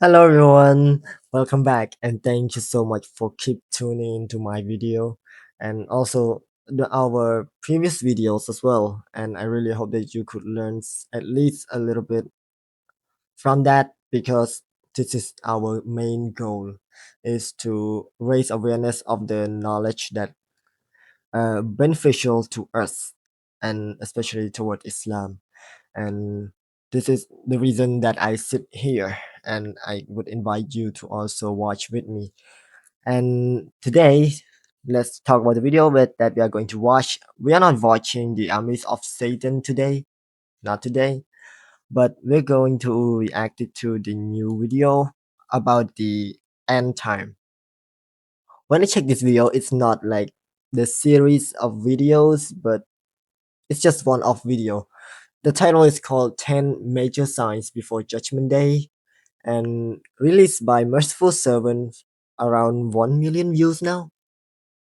Hello everyone, welcome back and thank you so much for keep tuning into my video and also our previous videos as well, and I really hope that you could learn at least a little bit from that, because this is our main goal, is to raise awareness of the knowledge that beneficial to us and especially toward Islam. And this is the reason that I sit here, and I would invite you to also watch with me. And today, let's talk about the video that we are going to watch. We are not watching the armies of Satan today, not today, but we're going to react it to the new video about the end time. When I check this video, it's not like the series of videos, but it's just one off video. The title is called 10 Major Signs Before Judgment Day, and released by Merciful Servant, around 1 million views now.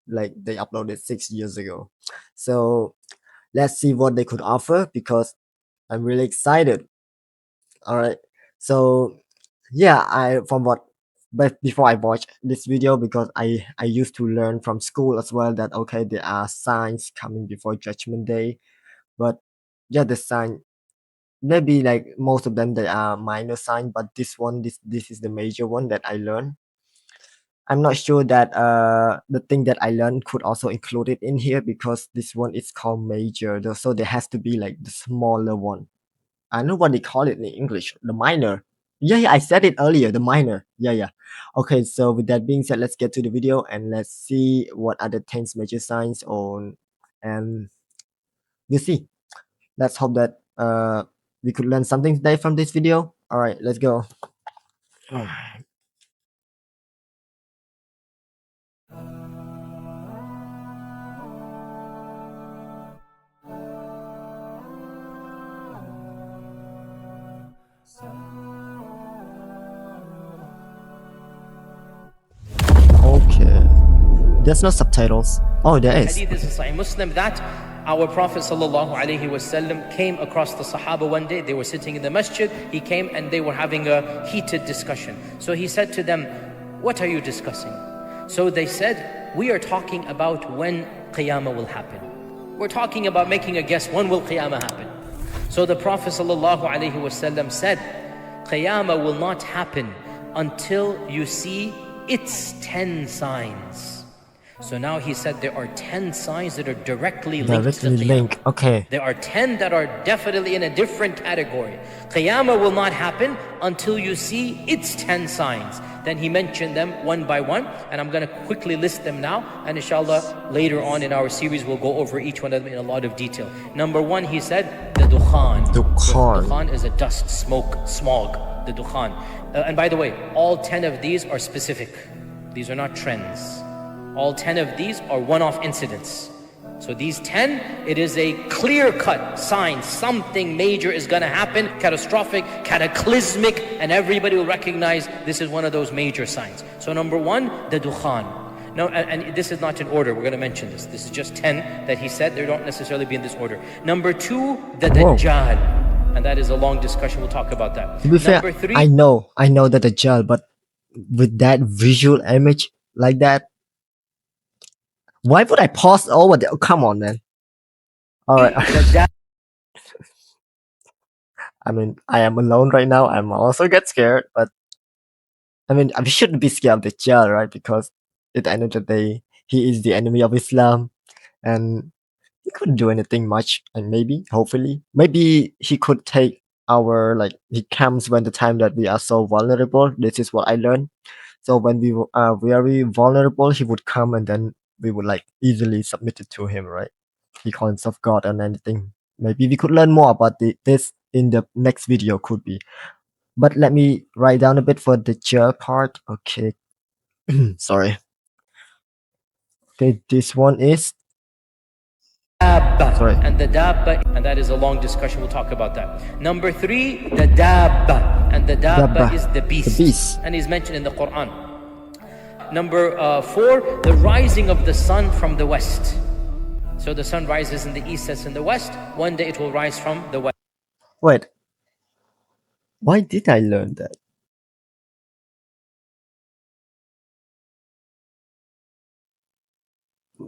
Like they uploaded 6 years ago. So let's see what they could offer, because I'm really excited. All right. So yeah, I from what but before I watch this video, because I used to learn from school as well that okay, there are signs coming before Judgment Day, but yeah, the sign, maybe like most of them they are minor sign, but this is the major one that I learned. I'm not sure that the thing that I learned could also include it in here, because this one is called major, so there has to be like the smaller one. I know what they call it in English, the minor. Yeah, I said it earlier, the minor. Yeah. Okay, so with that being said, let's get to the video and let's see what are the 10 major signs on, and we'll see. Let's hope that we could learn something today from this video. All right, let's go. Okay. There's no subtitles. Oh, there is. Hadith is in Sahih Muslim that our Prophet ﷺ came across the Sahaba one day. They were sitting in the masjid. He came and they were having a heated discussion. So he said to them, "What are you discussing?" So they said, "We are talking about when Qiyamah will happen. We're talking about making a guess, when will Qiyamah happen?" So the Prophet ﷺ said, "Qiyamah will not happen until you see its 10 signs." So now he said there are 10 signs that are directly linked to Qiyamah. Okay. There are 10 that are definitely in a different category. Qiyamah will not happen until you see its 10 signs. Then he mentioned them one by one, and I'm going to quickly list them now, and inshallah later on in our series we'll go over each one of them in a lot of detail. Number one, he said the dukhan. Dukhan is a dust, smoke, smog, the dukhan. And by the way, all 10 of these are specific. These are not trends. All 10 of these are one-off incidents. So these 10, it is a clear-cut sign. Something major is going to happen, catastrophic, cataclysmic, and everybody will recognize this is one of those major signs. So number one, the dukhan. No, and this is not in order. We're going to mention this. This is just 10 that he said. They don't necessarily be in this order. Number two, the Dajjal. And that is a long discussion. We'll talk about that. To be fair, Number three, I know the Dajjal, but with that visual image like that, why would I pause over there? Oh, come on, man. All right. I mean, I am alone right now. I'm also get scared, but I mean, we shouldn't be scared of the Dajjal, right? Because at the end of the day, he is the enemy of Islam, and he couldn't do anything much. And maybe, hopefully, maybe he could take our, like, he comes when the time that we are so vulnerable. This is what I learned. So when we are very vulnerable, he would come, and then we would like easily submit it to him, right? He calls himself God and anything. Maybe we could learn more about this in the next video, could be. But let me write down a bit for the Dajjal part. Okay. Sorry. Okay, this one is dabba. sorry. And the dabba, and that is a long discussion. We'll talk about that. Number three, the dabba. And the dabba is the beast. The beast. And is mentioned in the Quran. Number four, the rising of the sun from the west. So the sun rises in the east, sets in the west. One day it will rise from the west. Wait. Why did I learn that?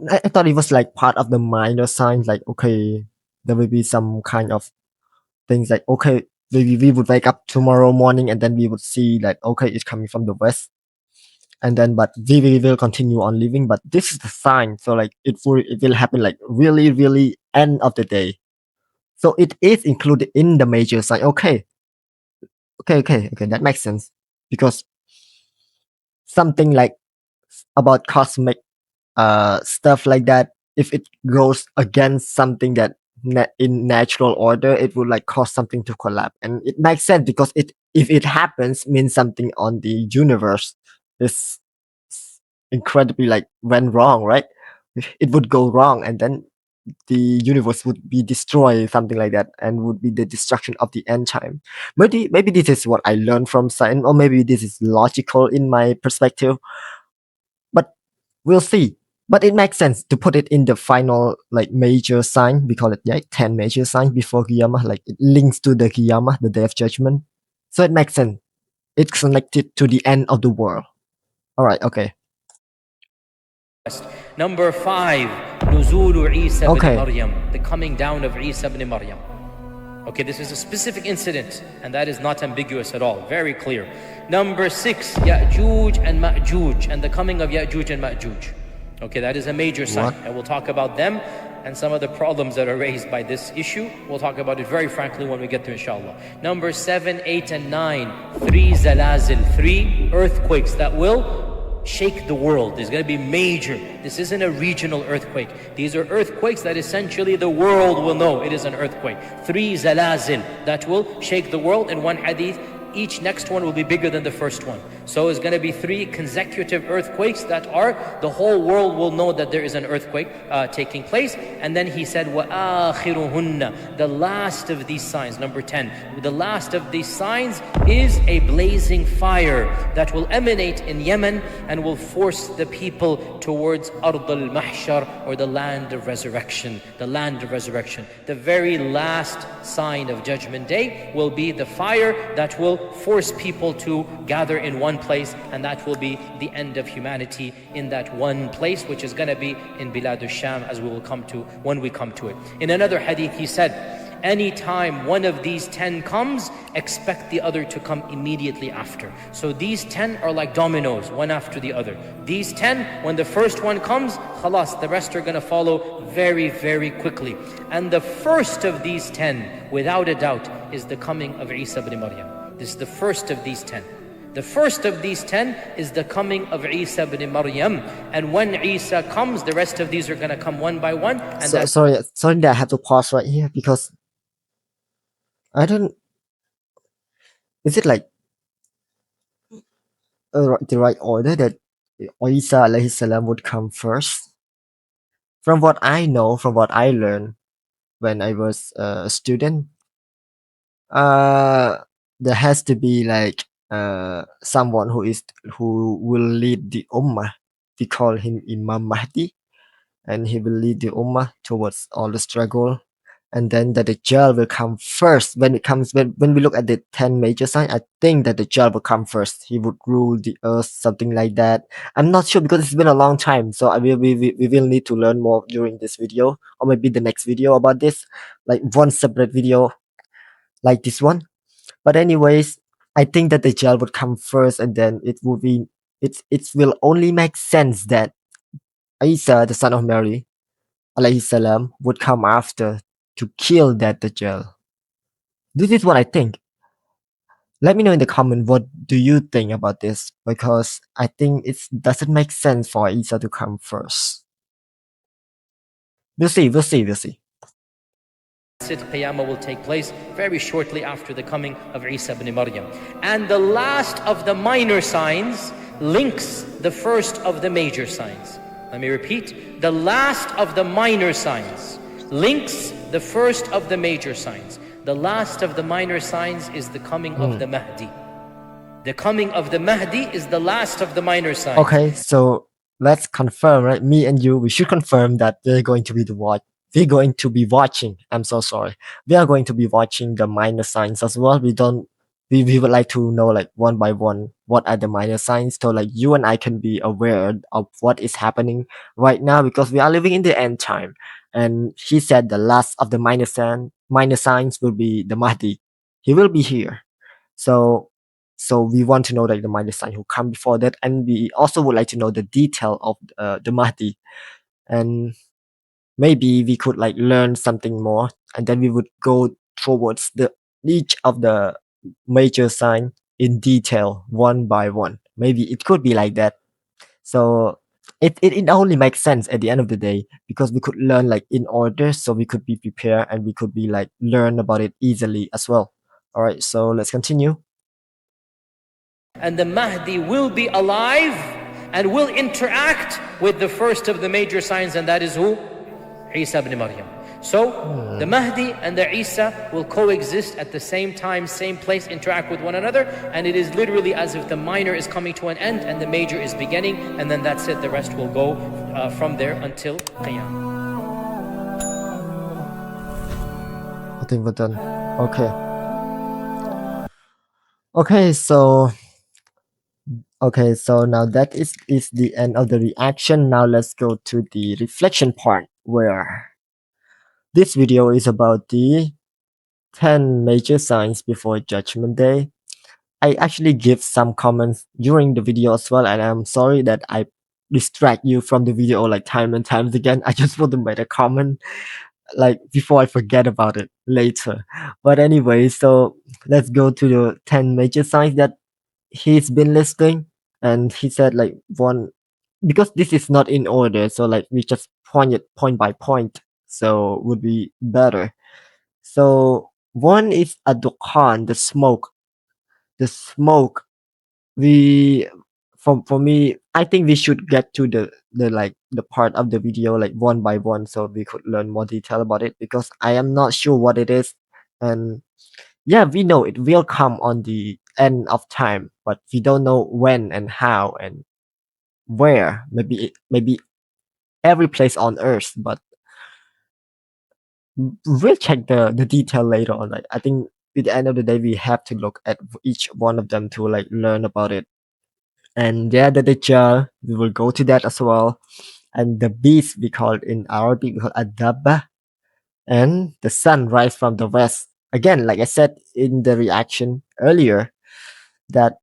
I thought it was like part of the minor signs. Like okay, there will be some kind of things like okay, we would wake up tomorrow morning and then we would see like okay, it's coming from the west, and then but we will continue on living. But this is the sign, so like it will happen like really end of the day. So it is included in the major sign. Okay, okay. That makes sense because something like about cosmic stuff like that, if it goes against something that in natural order, it would like cause something to collapse, and it makes sense because it if it happens means something on the universe is incredibly like went wrong, right? It would go wrong, and then the universe would be destroyed, something like that, and would be the destruction of the end time. Maybe this is what I learned from science, or maybe this is logical in my perspective, but we'll see. But it makes sense to put it in the final like major sign. We call it yeah, 10 major signs before Qiyamah. Like it links to the Qiyamah, the day of judgment. So it makes sense. It's connected to the end of the world. All right, okay. Number 5, نزول Isa ibn Okay. Maryam, the coming down of Isa ibn Maryam. Okay, this is a specific incident, and that is not ambiguous at all. Very clear. Number 6, Ya'juj and Ma'juj, and the coming of Ya'juj and Ma'juj. Okay, that is a major sign, What? and we'll talk about them and some of the problems that are raised by this issue. We'll talk about it very frankly when we get to inshallah. Number 7, 8, and 9, 3 zalazil, 3 earthquakes that will shake the world. There's going to be major. This isn't a regional earthquake. These are earthquakes that essentially the world will know it is an earthquake. 3 zalazil that will shake the world. In one hadith, each next one will be bigger than the first one. So it's going to be 3 consecutive earthquakes that are, the whole world will know that there is an earthquake taking place. And then he said, وَآخِرُهُنَّ, the last of these signs, number 10, the last of these signs is a blazing fire that will emanate in Yemen and will force the people towards Ard al-Mahshar, or the land of resurrection. The land of resurrection. The very last sign of Judgment Day will be the fire that will force people to gather in one place, and that will be the end of humanity in that one place, which is going to be in Bilad al-Sham, as we will come to when we come to it. In another hadith he said, anytime one of these 10 comes, expect the other to come immediately after. So these 10 are like dominoes, one after the other. These 10, when the first one comes, khalas, the rest are going to follow very quickly. And the first of these 10, without a doubt, is the coming of Isa ibn Maryam. This is the first of these 10. The first of these 10 is the coming of Isa ibn Maryam. And when Isa comes, the rest of these are going to come one by one. And So sorry that I have to pause right here because I don't is it like the right order that Isa alayhi salam would come first? From what I know, from what I learned when I was a student, uh, there has to be like someone who will lead the ummah. We call him Imam Mahdi, and he will lead the ummah towards all the struggle. And then the Dajjal will come first. When we look at the 10 major signs, I think that the Dajjal will come first. He would rule the earth, something like that. I'm not sure because it's been a long time, so we will need to learn more during this video, or maybe the next video about this, like one separate video like this one. But anyways, I think that the Dajjal would come first, and then it will only make sense that Isa, the son of Mary, alayhi salam, would come after to kill that Dajjal. This is what I think. Let me know in the comment what do you think about this, because I think it doesn't make sense for Isa to come first. We'll see. Qiyamah will take place very shortly after the coming of Isa ibn Maryam. And the last of the minor signs links the first of the major signs. Let me repeat. The last of the minor signs links the first of the major signs. The last of the minor signs is the coming of the Mahdi. The coming of the Mahdi is the last of the minor signs. Okay, so let's confirm, right? Me and you, we should confirm that we're going to be we're going to be watching. I'm so sorry. We are going to be watching the minor signs as well. We we would like to know like one by one what are the minor signs, so like you and I can be aware of what is happening right now, because we are living in the end time. And he said the last of the minor signs will be the Mahdi. He will be here. So we want to know like the minor sign who come before that, and we also would like to know the detail of the Mahdi. And maybe we could like learn something more, and then we would go towards the each of the major sign in detail one by one. Maybe it could be like that. So it only makes sense at the end of the day, because we could learn like in order, so we could be prepared and we could be like learn about it easily as well. All right, so let's continue. And the Mahdi will be alive and will interact with the first of the major signs, and that is who? Isa ibn Maryam. So the Hmm. Mahdi and the Isa will coexist at the same time, same place, interact with one another, and it is literally as if the minor is coming to an end and the major is beginning, and then that's it. The rest will go from there until Qiyamah. I think we're done. Okay. Okay, so now that is the end of the reaction. Now let's go to the reflection part, where this video is about the 10 major signs before Judgment Day. I actually give some comments during the video as well, and I'm sorry that I distract you from the video like time and times again. I just want to make a comment like before I forget about it later. But anyway, so let's go to the 10 major signs that he's been listing. And he said like one, because this is not in order, so like we just point it point by point, so would be better. So one is a dukhan, the smoke. The smoke. We for me, I think we should get to the like the part of the video like one by one, so we could learn more detail about it, because I am not sure what it is. And yeah, we know it will come on the end of time, but we don't know when and how and where. Maybe every place on earth, but we'll check the detail later on. Like I think at the end of the day, we have to look at each one of them to like learn about it. And yeah, the Dajjal, we will go to that as well. And the beast we call it in Arabic, we call Adabba. And the sun rise from the west. Again, like I said in the reaction earlier, that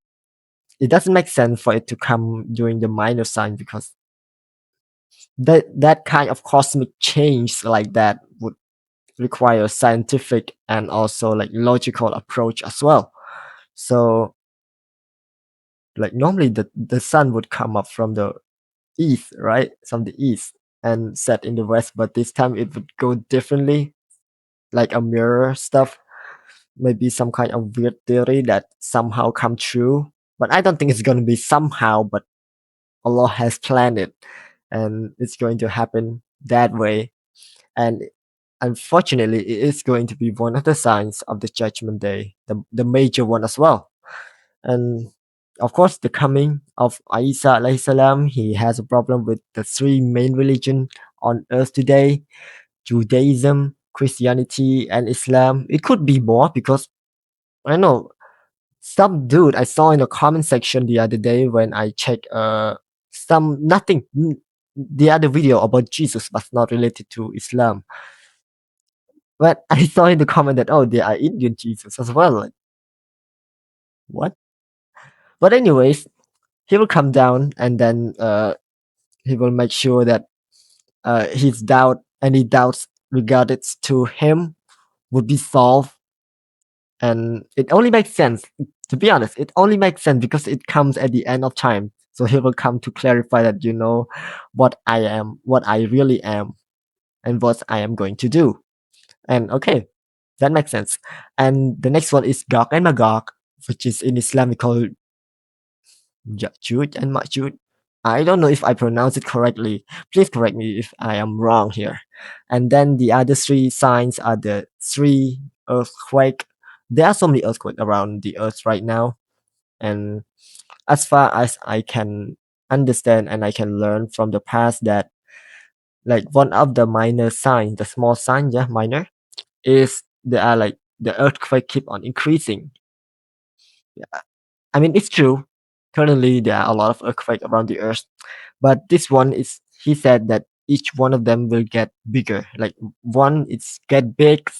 it doesn't make sense for it to come during the minor sign, because that kind of cosmic change like that would require scientific and also like logical approach as well. So like normally the sun would come up from the east, right? From the east and set in the west, but this time it would go differently, like a mirror stuff. Maybe some kind of weird theory that somehow come true. But I don't think it's gonna be somehow, but Allah has planned it and it's going to happen that way. And unfortunately, it is going to be one of the signs of the judgment day, the major one as well. And of course, the coming of Isa alayhi salam, he has a problem with the three main religion on earth today: Judaism, Christianity, and Islam. It could be more, because I know some dude I saw in the comment section the other day when I checked some nothing the other video about Jesus, but not related to Islam. But I saw in the comment that, oh, they are Indian Jesus as well. Like, what? But anyways, he will come down, and then he will make sure that his doubt, any doubts regarded to him, would be solved. And it only makes sense, to be honest. It only makes sense because it comes at the end of time. So he will come to clarify that you know what I am, what I really am, and what I am going to do. And okay, that makes sense. And the next one is Gog and Magog, which is in Islam we call Ya'juj and Ma'juj. I don't know if I pronounce it correctly. Please correct me if I am wrong here. And then the other three signs are the three earthquake. There are so many earthquakes around the earth right now. And as far as I can understand and I can learn from the past, that like one of the minor signs, the small sign, yeah, minor, is they are like the earthquake keep on increasing. I mean, it's true. Currently, there are a lot of earthquakes around the earth, but this one is. He said that each one of them will get bigger. Like one, it's get big.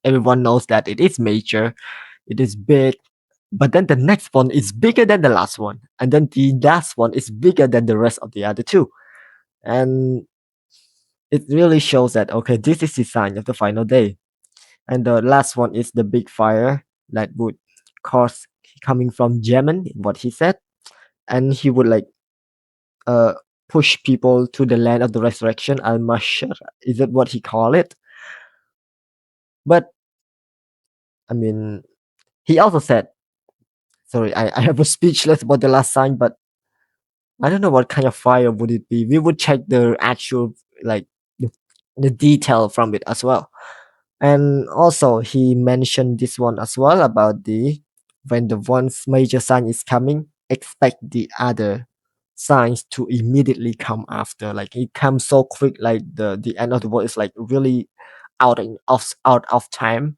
Everyone knows that it is major. It is big. But then the next one is bigger than the last one, and then the last one is bigger than the rest of the other two. And it really shows that okay, this is the sign of the final day. And the last one is the big fire that would cause coming from Yemen, what he said, and he would like uh push people to the land of the resurrection, al mashar. Is that what he called it? But I mean, he also said, sorry, I have a speechless about the last sign, but I don't know what kind of fire would it be. We would check the actual like the, the detail from it as well. And also he mentioned this one as well about the when the one major sign is coming, expect the other signs to immediately come after. Like it comes so quick, like the end of the world is like really out of time.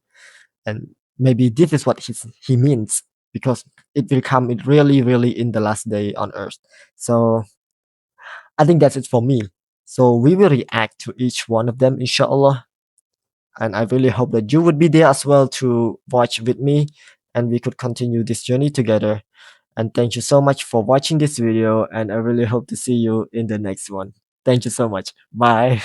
And maybe this is what he means because it will come it really, really in the last day on earth. So I think that's it for me. So we will react to each one of them, inshallah. And I really hope that you would be there as well to watch with me and we could continue this journey together. And thank you so much for watching this video. And I really hope to see you in the next one. Thank you so much. Bye.